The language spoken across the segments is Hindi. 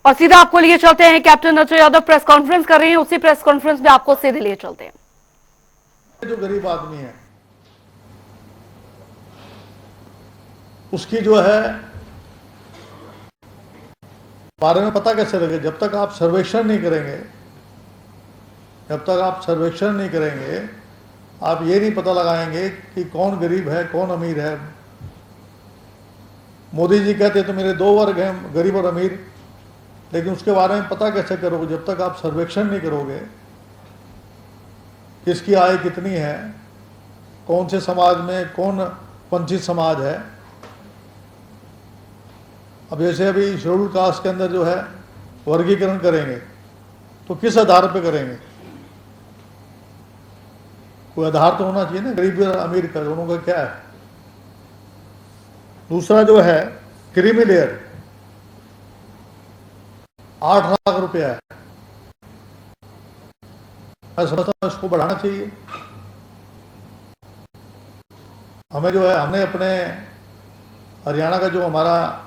और सीधा आपको लिए चलते हैं, captain Ajay Yadav press conference कर रहे हैं, उसी प्रेस कॉन्फ्रेंस में आपको सीधे लिए चलते हैं। जो गरीब आदमी है उसकी जो है बारे में पता कैसे लगे? जब तक आप सर्वेक्षण नहीं करेंगे, जब तक आप सर्वेक्षण नहीं करेंगे, आप ये नहीं पता लगाएंगे कि कौन गरीब है कौन अमीर है। मोदी जी कहते तो मेरे दो वर्ग हैं, गरीब और अमीर, लेकिन उसके बारे में पता कैसे करोगे जब तक आप सर्वेक्षण नहीं करोगे? किसकी आय कितनी है, कौन से समाज में कौन वंचित समाज है। अब जैसे अभी शेड्यूल कास्ट के अंदर जो है वर्गीकरण करेंगे तो किस आधार पर करेंगे? कोई आधार तो होना चाहिए ना, गरीब और अमीर का, दोनों का क्या है। दूसरा जो है क्रीमी लेयर, 8 लाख रुपया है। मैं समझता हूं इसको बढ़ाना चाहिए। हमें जो है, हमने अपने हरियाणा का जो हमारा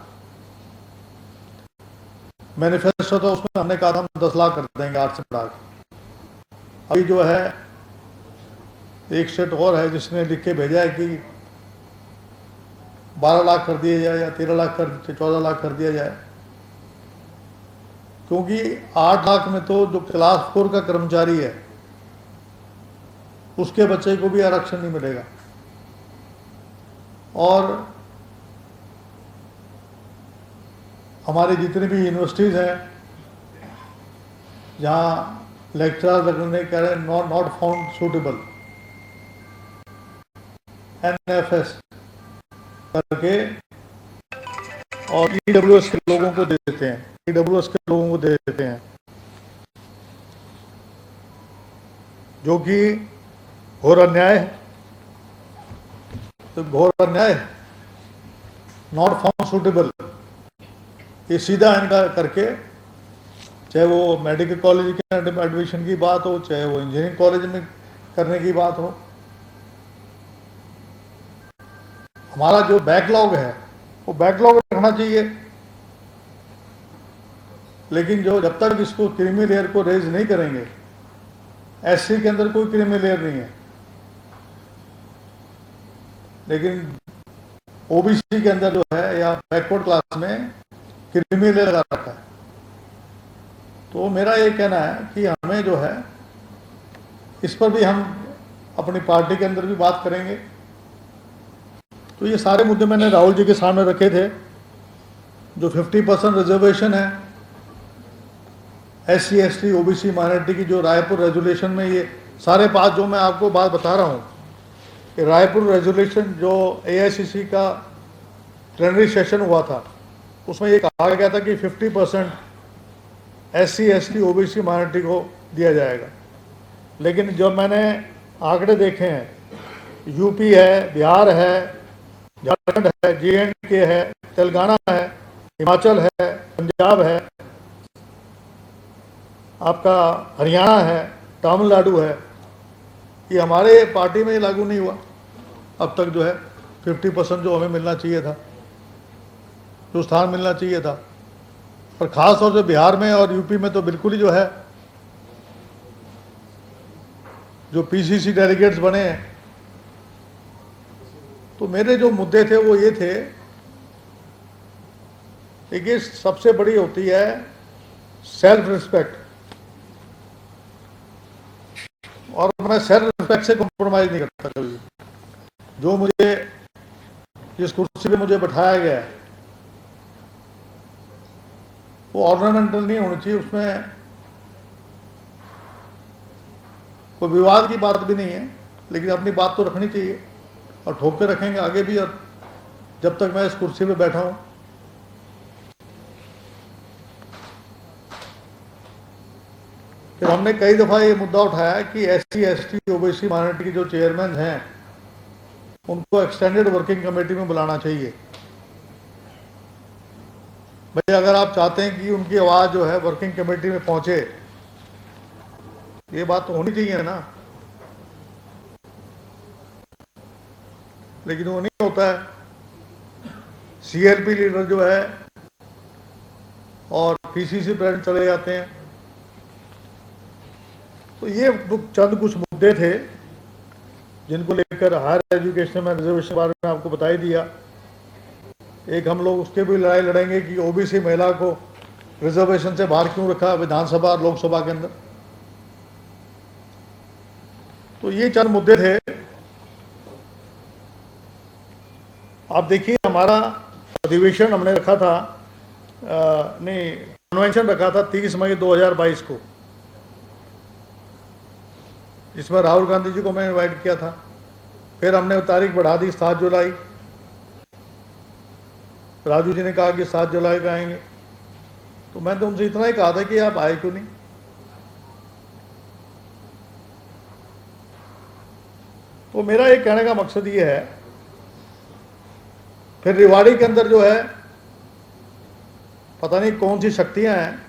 मैनिफेस्टो था उसमें हमने कहा था हम 10 लाख कर देंगे, 8 से बढ़ा के। अभी जो है एक सेट और है जिसने लिख के भेजा है कि 12 लाख कर दिया जाए या 13 लाख कर 14 लाख कर दिया जाए, क्योंकि 8 लाख में तो जो क्लास 4 का कर्मचारी है उसके बच्चे को भी आरक्षण नहीं मिलेगा। और हमारी जितनी भी यूनिवर्सिटीज़ हैं जहाँ लेक्चरर लगने कह रहे हैं नॉट फाउंड सूटेबल, NFS करके, और EWS के लोगों को दे देते हैं, EWS के लोगों को दे देते हैं, जो कि घोर अन्याय है। तो घोर अन्याय, नॉट फाउंड सूटेबल, ये सीधा इनका करके, चाहे वो मेडिकल कॉलेज के एडमिशन की बात हो, चाहे वो इंजीनियरिंग कॉलेज में करने की बात हो, हमारा जो बैकलॉग है वो बैकलॉग रखना चाहिए। लेकिन जो जब तक इसको क्रीमी लेयर को रेज नहीं करेंगे, SC के अंदर कोई क्रीमी लेयर नहीं है, लेकिन OBC के अंदर जो है या बैकवर्ड क्लास में क्रीमी लेयर लगा रखा है। तो मेरा ये कहना है कि हमें जो है इस पर भी हम अपनी पार्टी के अंदर भी बात करेंगे। तो ये सारे मुद्दे मैंने राहुल जी के सामने रखे थे। जो 50% रिजर्वेशन है SC ST OBC माइनॉरिटी की, जो रायपुर रेजोल्यूशन में, ये सारे बात जो मैं आपको बात बता रहा हूँ कि रायपुर रेजोल्यूशन जो AICC का प्लेनरी सेशन हुआ था उसमें ये कहा गया था कि 50% SC ST OBC माइनॉरिटी को दिया जाएगा। लेकिन जब मैंने आंकड़े देखे हैं, यूपी है, बिहार है, झारखंड है, JNK है, तेलंगाना है, हिमाचल है, पंजाब है, आपका हरियाणा है, तमिलनाडु है, ये हमारे पार्टी में लागू नहीं हुआ अब तक। जो है 50% जो हमें मिलना चाहिए था, जो स्थान मिलना चाहिए था, और ख़ास तौर से बिहार में और यूपी में तो बिल्कुल ही जो है, जो PCC डेलीगेट्स बने हैं। तो मेरे जो मुद्दे थे वो ये थे कि सबसे बड़ी होती है सेल्फ रिस्पेक्ट, और मैं सेल्फ रिस्पेक्ट से कॉम्प्रोमाइज़ नहीं करता कभी। जो मुझे, जिस कुर्सी पे मुझे बैठाया गया है वो ऑर्नामेंटल नहीं होनी चाहिए, उसमें कोई विवाद की बात भी नहीं है, लेकिन अपनी बात तो रखनी चाहिए और ठोक के रखेंगे आगे भी, और जब तक मैं इस कुर्सी पे बैठा हूं। फिर हमने कई दफ़ा ये मुद्दा उठाया कि SC ST OBC माइनॉरिटी के जो चेयरमैन हैं उनको एक्सटेंडेड वर्किंग कमेटी में बुलाना चाहिए। भाई अगर आप चाहते हैं कि उनकी आवाज़ जो है वर्किंग कमेटी में पहुंचे, ये बात तो होनी चाहिए ना, लेकिन वो नहीं होता है। CLP लीडर जो है और पीसीसी प्रेसिडेंट चले जाते हैं। तो ये चंद कुछ मुद्दे थे जिनको लेकर हायर एजुकेशन में रिजर्वेशन के बारे में आपको बता ही दिया। एक हम लोग उसके भी लड़ाई लड़ेंगे कि ओबीसी महिला को रिजर्वेशन से बाहर क्यों रखा विधानसभा और लोकसभा के अंदर। तो ये चंद मुद्दे थे। आप देखिए, हमारा अधिवेशन हमने रखा था, नहीं, कन्वेंशन रखा था 30 मई 2022 को, जिसमें राहुल गांधी जी को मैं इनवाइट किया था। फिर हमने तारीख बढ़ा दी 7 जुलाई। राजू जी ने कहा कि 7 जुलाई को आएंगे, तो मैं तो उनसे इतना ही कहा था कि आप आए क्यों नहीं। तो मेरा एक कहने का मकसद ये है, फिर रेवाड़ी के अंदर जो है पता नहीं कौन सी शक्तियां हैं,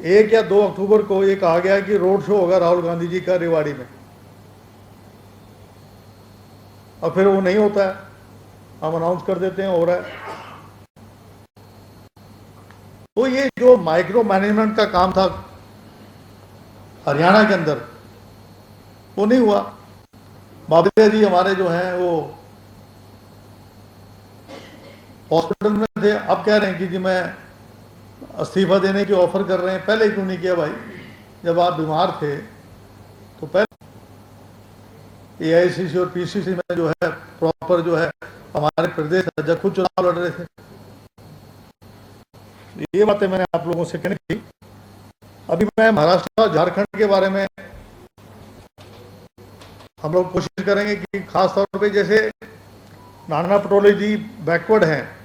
1 या 2 अक्टूबर को ये कहा गया कि रोड शो होगा राहुल गांधी जी का रेवाड़ी में, और फिर वो नहीं होता है, हम अनाउंस कर देते हैं हो रहा है। तो ये जो माइक्रो मैनेजमेंट का काम था हरियाणा के अंदर, वो नहीं हुआ। बाबरिया जी हमारे जो हैं वो हॉस्पिटल में थे, अब कह रहे हैं कि जी मैं इस्तीफा देने की ऑफर कर रहे हैं। पहले क्यों नहीं किया भाई? जब आप बीमार थे तो पहले एआईसीसी और पीसीसी में जो है प्रॉपर जो है हमारे प्रदेश अध्यक्ष खुद चुनाव लड़ रहे थे। ये बातें मैंने आप लोगों से कहनी थी। अभी मैं महाराष्ट्र और झारखंड के बारे में हम लोग कोशिश करेंगे कि खास तौर पे, जैसे नाना पटोले जी बैकवर्ड हैं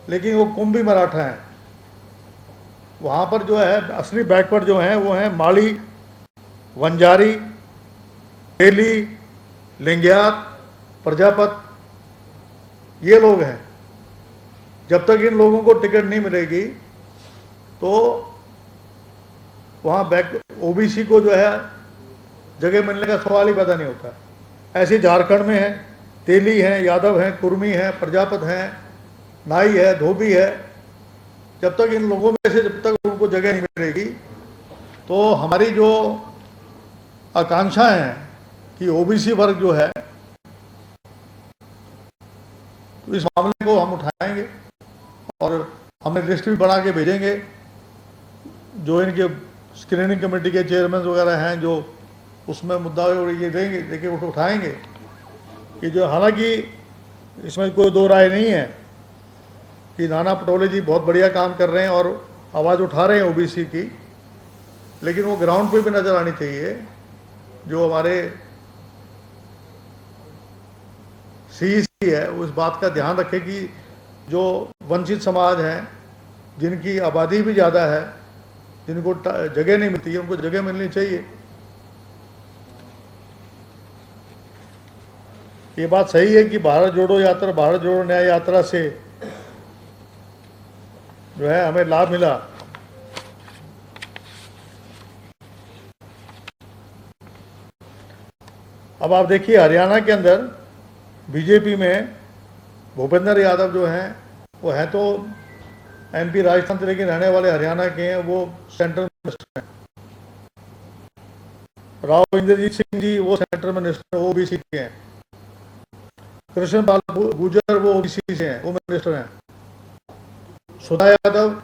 लेकिन वो कुंभी मराठा हैं, वहाँ पर जो है असली बैकवर्ड जो हैं वो हैं माली, वंजारी, तेली, लिंगियात, प्रजापत, ये लोग हैं। जब तक इन लोगों को टिकट नहीं मिलेगी तो वहाँ ओबीसी को जो है जगह मिलने का सवाल ही पैदा नहीं होता। ऐसे झारखंड में है, तेली हैं, यादव हैं, कुर्मी हैं, प्रजापत हैं, नाई है, धोबी है। जब तक इन लोगों में से जब तक उनको जगह नहीं मिलेगी तो हमारी जो आकांक्षा है कि ओबीसी वर्ग जो है, तो इस मामले को हम उठाएंगे और हमने लिस्ट भी बना के भेजेंगे। जो इनके स्क्रीनिंग कमेटी के चेयरमैन वगैरह हैं जो उसमें मुद्दा ये देंगे, देखिए वो उठाएंगे कि जो, हालांकि इसमें कोई दो राय नहीं है कि नाना पटोले जी बहुत बढ़िया काम कर रहे हैं और आवाज़ उठा रहे हैं ओबीसी की, लेकिन वो ग्राउंड पे भी नज़र आनी चाहिए। जो हमारे सीईसी है वो इस बात का ध्यान रखे कि जो वंचित समाज हैं, जिनकी आबादी भी ज़्यादा है, जिनको जगह नहीं मिलती है, उनको जगह मिलनी चाहिए। ये बात सही है कि भारत जोड़ो यात्रा, भारत जोड़ो न्याय यात्रा से जो है हमें लाभ मिला। अब आप देखिए हरियाणा के अंदर बीजेपी में भूपेंद्र यादव जो हैं वो है तो एमपी राजस्थान से, लेकिन रहने वाले हरियाणा के हैं, वो सेंट्रल मिनिस्टर हैं। राव इंद्रजीत सिंह जी वो सेंट्रल मिनिस्टर ओबीसी के हैं। कृष्ण पाल गुर्जर वो ओबीसी से हैं, वो मिनिस्टर हैं। सुधा यादव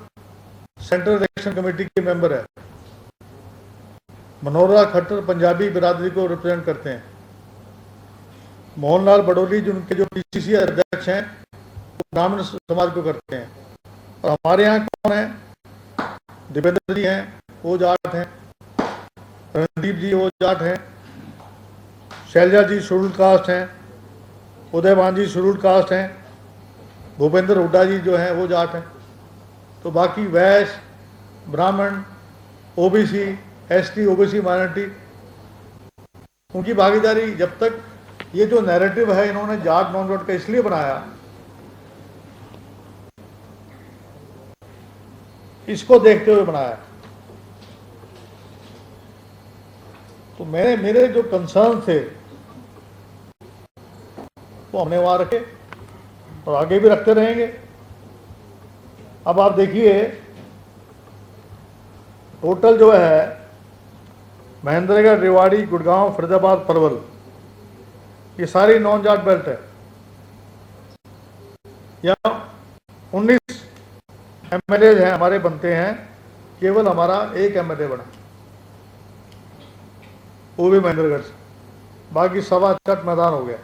सेंट्रल इलेक्शन कमेटी के मेंबर है। मनोहर खट्टर पंजाबी बिरादरी को रिप्रेजेंट करते हैं। मोहनलाल बडोली जो उनके जो पीसीसी अध्यक्ष हैं वो ब्राह्मण समाज को करते हैं। और हमारे यहाँ कौन है? दीपेंद्र जी हैं, वो जाट हैं। रणदीप जी वो जाट हैं। शैलजा जी शेड्यूल्ड कास्ट हैं। उदयभान जी शेड्यूल्ड कास्ट हैं। भूपेंद्र हुड्डा जी जो हैं वो जाट हैं। तो बाकी वैश्य, ब्राह्मण, ओबीसी, एसटी, ओबीसी माइनॉरिटी, उनकी भागीदारी, जब तक ये जो नैरेटिव है इन्होंने जाट नॉन जाट का इसलिए बनाया, इसको देखते हुए बनाया। तो मेरे जो कंसर्न थे वो हमने वहां रखे और आगे भी रखते रहेंगे। अब आप देखिए टोटल जो है महेंद्रगढ़, रेवाड़ी, गुड़गांव, फरीदाबाद, पलवल, ये सारी नॉन जाट बेल्ट है। यहाँ 19 एमएलए हैं हमारे बनते हैं, केवल हमारा एक एमएलए बना, वो भी महेंद्रगढ़ से, बाकी सवा चट मैदान हो गया।